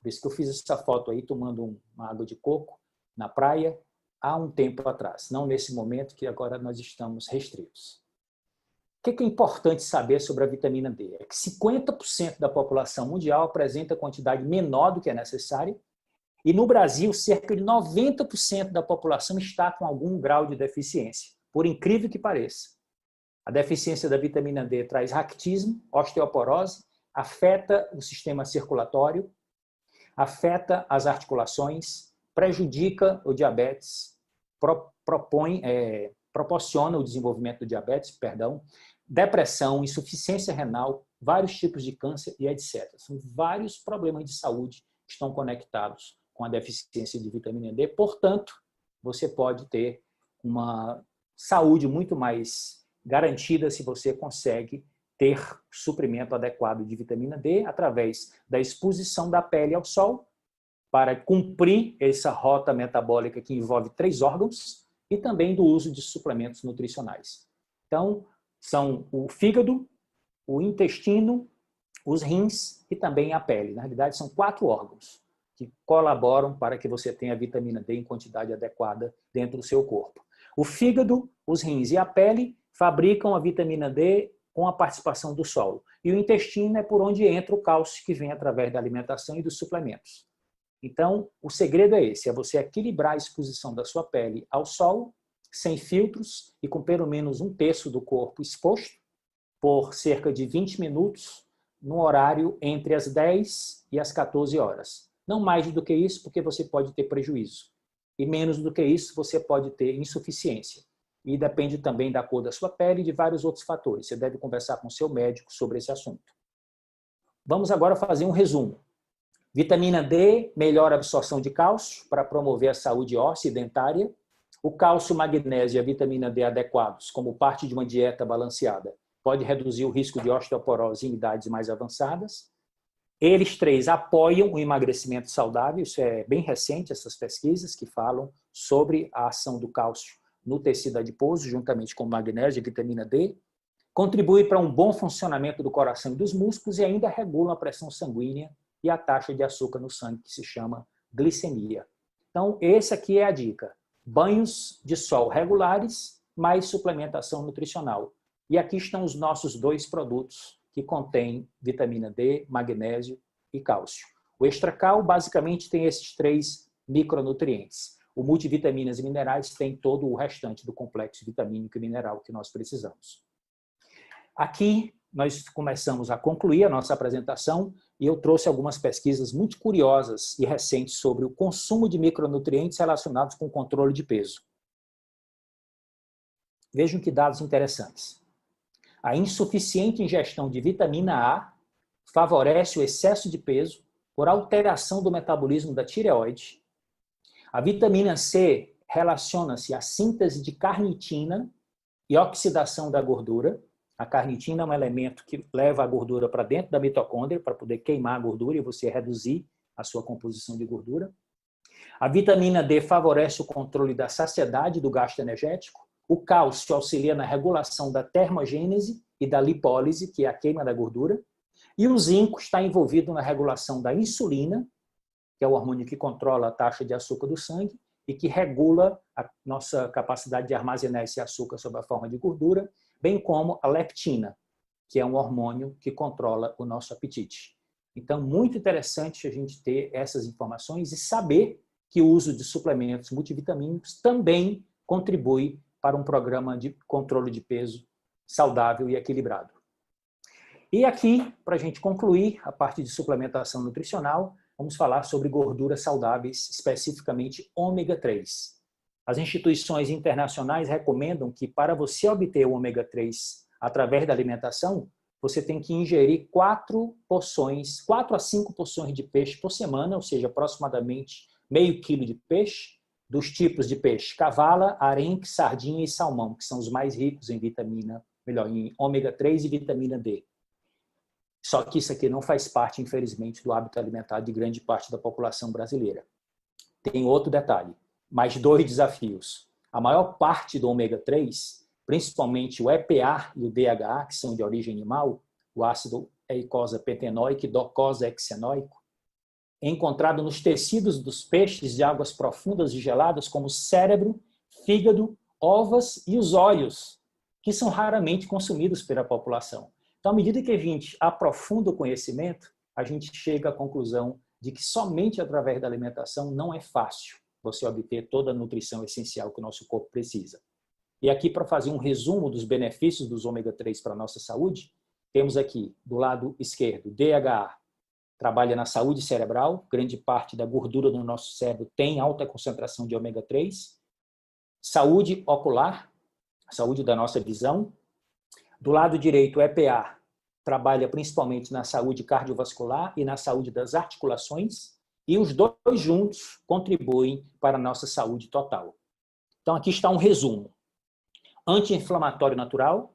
S2: Por isso que eu fiz essa foto aí tomando uma água de coco na praia há um tempo atrás, não nesse momento que agora nós estamos restritos. O que é importante saber sobre a vitamina D? É que 50% da população mundial apresenta quantidade menor do que é necessária, e no Brasil, cerca de 90% da população está com algum grau de deficiência, por incrível que pareça. A deficiência da vitamina D traz raquitismo, osteoporose, afeta o sistema circulatório, afeta as articulações, prejudica o diabetes, proporciona o desenvolvimento do diabetes, depressão, insuficiência renal, vários tipos de câncer e etc. São vários problemas de saúde que estão conectados com a deficiência de vitamina D. Portanto, você pode ter uma saúde muito mais garantida se você consegue ter suprimento adequado de vitamina D através da exposição da pele ao sol para cumprir essa rota metabólica que envolve 3 órgãos e também do uso de suplementos nutricionais. Então, são o fígado, o intestino, os rins e também a pele. Na realidade, são 4 órgãos que colaboram para que você tenha vitamina D em quantidade adequada dentro do seu corpo. O fígado, os rins e a pele fabricam a vitamina D com a participação do solo. E o intestino é por onde entra o cálcio que vem através da alimentação e dos suplementos. Então, o segredo é esse, é você equilibrar a exposição da sua pele ao sol, sem filtros e com pelo menos 1/3 do corpo exposto, por cerca de 20 minutos, no horário entre as 10 e as 14 horas. Não mais do que isso, porque você pode ter prejuízo. E menos do que isso, você pode ter insuficiência. E depende também da cor da sua pele e de vários outros fatores. Você deve conversar com seu médico sobre esse assunto. Vamos agora fazer um resumo. Vitamina D melhora a absorção de cálcio para promover a saúde óssea e dentária. O cálcio, magnésio e a vitamina D adequados, como parte de uma dieta balanceada, pode reduzir o risco de osteoporose em idades mais avançadas. Eles 3 apoiam o emagrecimento saudável, isso é bem recente, essas pesquisas que falam sobre a ação do cálcio no tecido adiposo, juntamente com magnésio e vitamina D. Contribui para um bom funcionamento do coração e dos músculos e ainda regula a pressão sanguínea e a taxa de açúcar no sangue, que se chama glicemia. Então, essa aqui é a dica. Banhos de sol regulares, mais suplementação nutricional. E aqui estão os nossos 2 produtos que contêm vitamina D, magnésio e cálcio. O Extracal basicamente tem esses 3 micronutrientes. O multivitaminas e minerais tem todo o restante do complexo vitamínico e mineral que nós precisamos. Aqui nós começamos a concluir a nossa apresentação e eu trouxe algumas pesquisas muito curiosas e recentes sobre o consumo de micronutrientes relacionados com o controle de peso. Vejam que dados interessantes. A insuficiente ingestão de vitamina A favorece o excesso de peso por alteração do metabolismo da tireoide. A vitamina C relaciona-se à síntese de carnitina e oxidação da gordura. A carnitina é um elemento que leva a gordura para dentro da mitocôndria para poder queimar a gordura e você reduzir a sua composição de gordura. A vitamina D favorece o controle da saciedade do gasto energético. O cálcio auxilia na regulação da termogênese e da lipólise, que é a queima da gordura. E o zinco está envolvido na regulação da insulina, que é o hormônio que controla a taxa de açúcar do sangue e que regula a nossa capacidade de armazenar esse açúcar sob a forma de gordura, bem como a leptina, que é um hormônio que controla o nosso apetite. Então, muito interessante a gente ter essas informações e saber que o uso de suplementos multivitamínicos também contribui para um programa de controle de peso saudável e equilibrado. E aqui, para a gente concluir a parte de suplementação nutricional, vamos falar sobre gorduras saudáveis, especificamente ômega 3. As instituições internacionais recomendam que para você obter o ômega 3 através da alimentação, você tem que ingerir 4 a 5 porções de peixe por semana, ou seja, aproximadamente meio quilo de peixe, dos tipos de peixe cavala, arenque, sardinha e salmão, que são os mais ricos em em ômega 3 e vitamina D. Só que isso aqui não faz parte, infelizmente, do hábito alimentar de grande parte da população brasileira. Tem outro detalhe, mais 2 desafios. A maior parte do ômega 3, principalmente o EPA e o DHA, que são de origem animal, o ácido eicosapentenoico e docosahexaenoico, é encontrado nos tecidos dos peixes de águas profundas e geladas, como cérebro, fígado, ovas e os olhos, que são raramente consumidos pela população. Então, à medida que a gente aprofunda o conhecimento, a gente chega à conclusão de que somente através da alimentação não é fácil você obter toda a nutrição essencial que o nosso corpo precisa. E aqui, para fazer um resumo dos benefícios dos ômega 3 para a nossa saúde, temos aqui, do lado esquerdo, DHA, trabalha na saúde cerebral, grande parte da gordura do nosso cérebro tem alta concentração de ômega 3. Saúde ocular, saúde da nossa visão. Do lado direito, o EPA trabalha principalmente na saúde cardiovascular e na saúde das articulações, e os dois juntos contribuem para a nossa saúde total. Então, aqui está um resumo. Anti-inflamatório natural,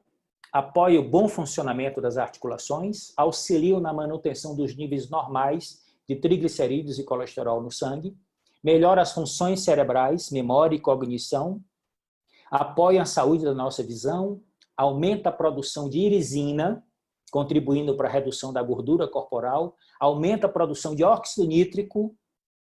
S2: apoia o bom funcionamento das articulações, auxilia na manutenção dos níveis normais de triglicerídeos e colesterol no sangue, melhora as funções cerebrais, memória e cognição, apoia a saúde da nossa visão, aumenta a produção de irisina, contribuindo para a redução da gordura corporal, aumenta a produção de óxido nítrico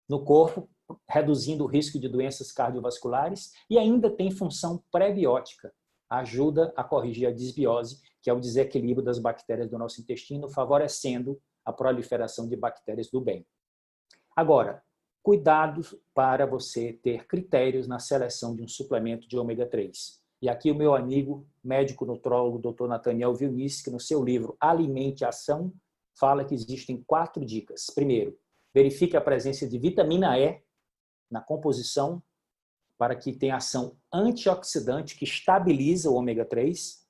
S2: no corpo, reduzindo o risco de doenças cardiovasculares, e ainda tem função pré-biótica, ajuda a corrigir a disbiose, que é o desequilíbrio das bactérias do nosso intestino, favorecendo a proliferação de bactérias do bem. Agora, cuidados para você ter critérios na seleção de um suplemento de ômega 3. E aqui o meu amigo médico nutrólogo, Dr. Nathaniel Vilnice, que no seu livro Alimente Ação, fala que existem 4 dicas. Primeiro, verifique a presença de vitamina E na composição, para que tenha ação antioxidante que estabiliza o ômega 3.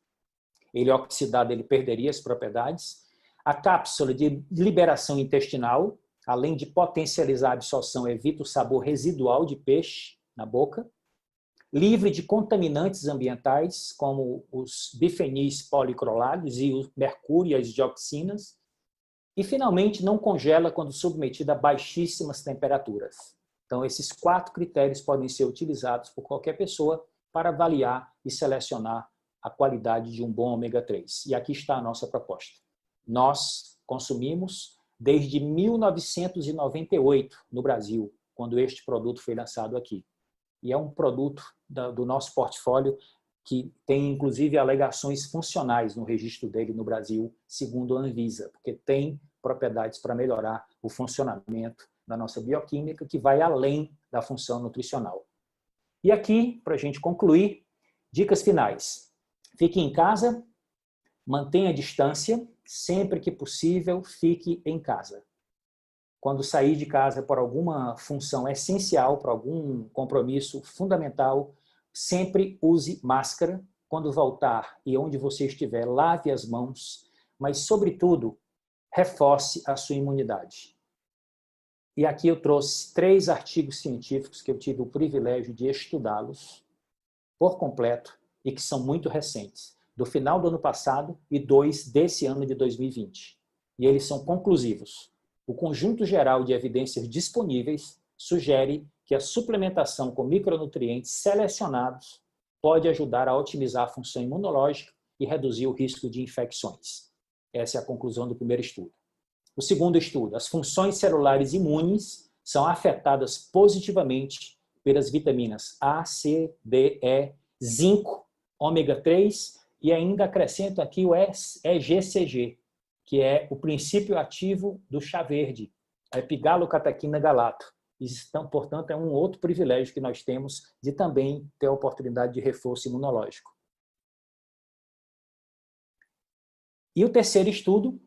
S2: Ele oxidado, ele perderia as propriedades. A cápsula de liberação intestinal, além de potencializar a absorção, evita o sabor residual de peixe na boca. Livre de contaminantes ambientais, como os bifenis policrolados e o mercúrio e as dioxinas. E, finalmente, não congela quando submetida a baixíssimas temperaturas. Então, esses 4 critérios podem ser utilizados por qualquer pessoa para avaliar e selecionar a qualidade de um bom ômega 3. E aqui está a nossa proposta. Nós consumimos desde 1998 no Brasil, quando este produto foi lançado aqui. E é um produto do nosso portfólio que tem, inclusive, alegações funcionais no registro dele no Brasil, segundo a Anvisa, porque tem propriedades para melhorar o funcionamento da nossa bioquímica, que vai além da função nutricional. E aqui, para a gente concluir, dicas finais. Fique em casa, mantenha a distância, sempre que possível, fique em casa. Quando sair de casa por alguma função essencial, por algum compromisso fundamental, sempre use máscara. Quando voltar e onde você estiver, lave as mãos, mas, sobretudo, reforce a sua imunidade. E aqui eu trouxe 3 artigos científicos que eu tive o privilégio de estudá-los por completo e que são muito recentes, do final do ano passado e 2 desse ano de 2020. E eles são conclusivos. O conjunto geral de evidências disponíveis sugere que a suplementação com micronutrientes selecionados pode ajudar a otimizar a função imunológica e reduzir o risco de infecções. Essa é a conclusão do primeiro estudo. O segundo estudo, as funções celulares imunes são afetadas positivamente pelas vitaminas A, C, D, E, zinco, ômega 3 e ainda acrescento aqui o EGCG, que é o princípio ativo do chá verde, a epigalocatequina galato. Então, portanto, é um outro privilégio que nós temos de também ter a oportunidade de reforço imunológico. E o terceiro estudo,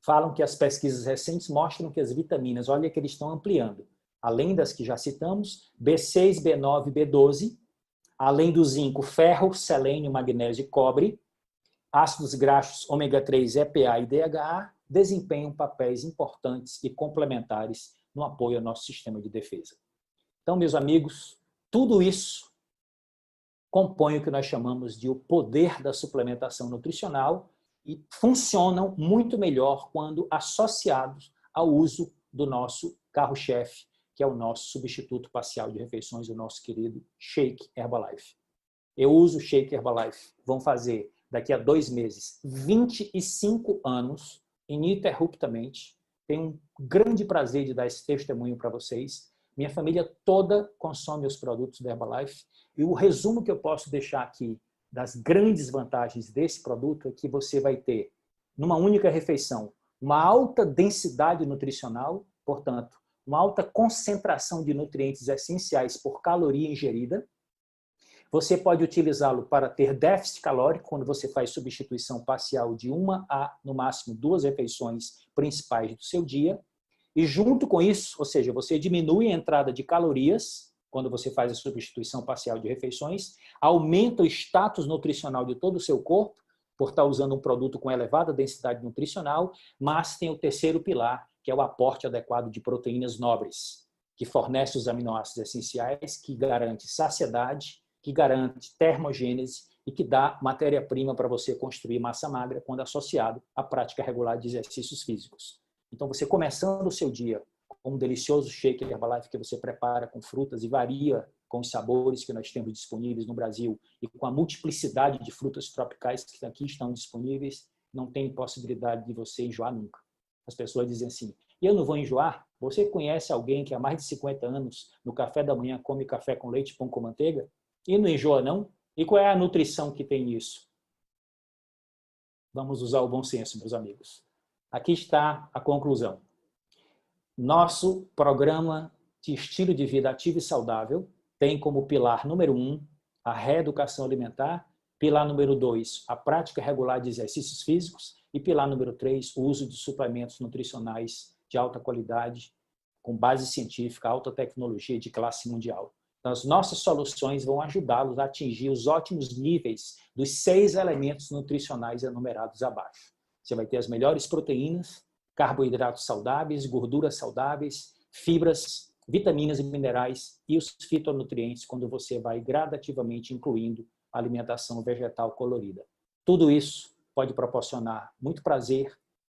S2: falam que as pesquisas recentes mostram que as vitaminas, olha que eles estão ampliando, além das que já citamos, B6, B9, B12, além do zinco, ferro, selênio, magnésio e cobre, ácidos graxos ômega 3, EPA e DHA desempenham papéis importantes e complementares no apoio ao nosso sistema de defesa. Então, meus amigos, tudo isso compõe o que nós chamamos de o poder da suplementação nutricional e funcionam muito melhor quando associados ao uso do nosso carro-chefe, que é o nosso substituto parcial de refeições, o nosso querido Shake Herbalife. Eu uso o Shake Herbalife, vão fazer daqui a 2 meses 25 anos, ininterruptamente. Tenho um grande prazer de dar esse testemunho para vocês. Minha família toda consome os produtos da Herbalife e o resumo que eu posso deixar aqui das grandes vantagens desse produto é que você vai ter, numa única refeição, uma alta densidade nutricional, portanto, uma alta concentração de nutrientes essenciais por caloria ingerida. Você pode utilizá-lo para ter déficit calórico, quando você faz substituição parcial de 1 a, no máximo, 2 refeições principais do seu dia. E junto com isso, ou seja, você diminui a entrada de calorias, quando você faz a substituição parcial de refeições, aumenta o status nutricional de todo o seu corpo, por estar usando um produto com elevada densidade nutricional, mas tem o terceiro pilar, que é o aporte adequado de proteínas nobres, que fornece os aminoácidos essenciais, que garante saciedade, que garante termogênese e que dá matéria-prima para você construir massa magra quando associado à prática regular de exercícios físicos. Então, você começando o seu dia com um delicioso shake Herbalife que você prepara com frutas e varia com os sabores que nós temos disponíveis no Brasil e com a multiplicidade de frutas tropicais que aqui estão disponíveis, não tem possibilidade de você enjoar nunca. As pessoas dizem assim, eu não vou enjoar? Você conhece alguém que há mais de 50 anos, no café da manhã, come café com leite e pão com manteiga? E não enjoa, não? E qual é a nutrição que tem nisso? Vamos usar o bom senso, meus amigos. Aqui está a conclusão. Nosso programa de estilo de vida ativo e saudável tem como pilar número 1 a reeducação alimentar, pilar número 2 a prática regular de exercícios físicos e pilar número 3 o uso de suplementos nutricionais de alta qualidade, com base científica, alta tecnologia de classe mundial. Então, as nossas soluções vão ajudá-los a atingir os ótimos níveis dos 6 elementos nutricionais enumerados abaixo. Você vai ter as melhores proteínas, carboidratos saudáveis, gorduras saudáveis, fibras, vitaminas e minerais e os fitonutrientes quando você vai gradativamente incluindo a alimentação vegetal colorida. Tudo isso pode proporcionar muito prazer,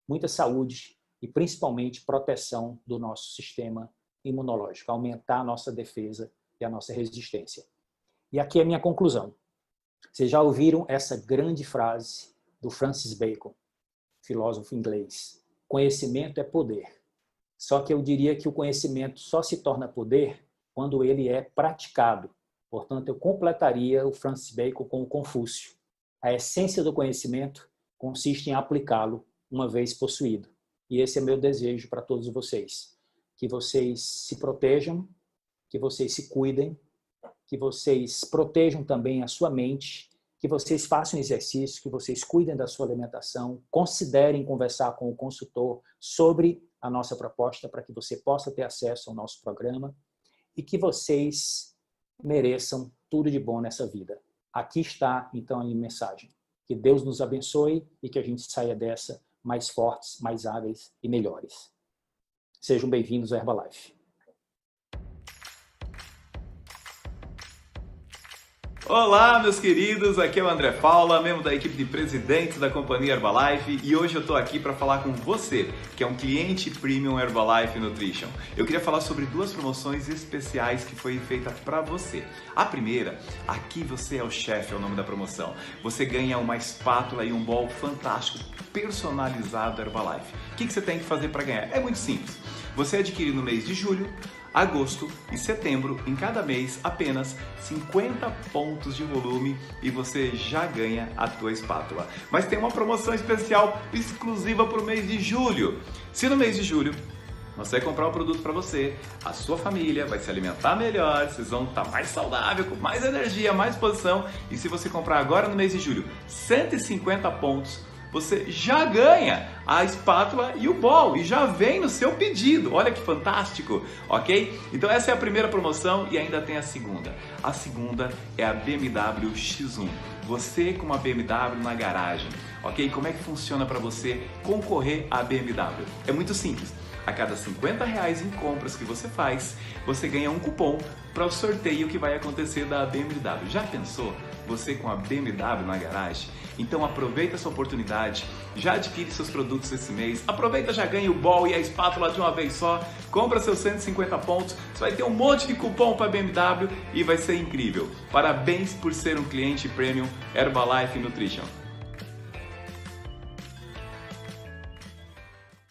S2: muita saúde e principalmente proteção do nosso sistema imunológico, aumentar a nossa defesa e a nossa resistência. E aqui é a minha conclusão. Vocês já ouviram essa grande frase do Francis Bacon, filósofo inglês: conhecimento é poder. Só que eu diria que o conhecimento só se torna poder quando ele é praticado. Portanto, eu completaria o Francis Bacon com o Confúcio. A essência do conhecimento consiste em aplicá-lo uma vez possuído. E esse é meu desejo para todos vocês. Que vocês se protejam, que vocês se cuidem, que vocês protejam também a sua mente, que vocês façam exercício, que vocês cuidem da sua alimentação, considerem conversar com o consultor sobre a nossa proposta para que você possa ter acesso ao nosso programa e que vocês mereçam tudo de bom nessa vida. Aqui está, então, a minha mensagem. Que Deus nos abençoe e que a gente saia dessa mais fortes, mais hábeis e melhores. Sejam bem-vindos ao Herbalife.
S3: Olá, meus queridos, aqui é o André Paula, membro da equipe de presidentes da companhia Herbalife, e hoje eu tô aqui para falar com você, que é um cliente Premium Herbalife Nutrition. Eu queria falar sobre duas promoções especiais que foi feita para você. A primeira, aqui você é o chefe, é o nome da promoção. Você ganha uma espátula e um bowl fantástico, personalizado Herbalife. O que você tem que fazer para ganhar? É muito simples. Você adquire no mês de julho, agosto e setembro, em cada mês, apenas 50 pontos de volume e você já ganha a tua espátula. Mas tem uma promoção especial exclusiva para o mês de julho. Se no mês de julho você comprar um produto para você, a sua família vai se alimentar melhor, vocês vão estar mais saudável, com mais energia, mais disposição. E se você comprar agora no mês de julho 150 pontos, você já ganha a espátula e o bowl e já vem no seu pedido. Olha que fantástico, ok? Então essa é a primeira promoção e ainda tem a segunda. A segunda é a BMW X1. Você com uma BMW na garagem, ok? Como é que funciona para você concorrer à BMW? É muito simples. A cada R$50 em compras que você faz, você ganha um cupom para o sorteio que vai acontecer da BMW. Já pensou? Você com a BMW na garagem? Então aproveita essa oportunidade, já adquire seus produtos esse mês, aproveita, já ganha o bowl e a espátula de uma vez só, compra seus 150 pontos, você vai ter um monte de cupom para BMW e vai ser incrível. Parabéns por ser um cliente Premium Herbalife Nutrition.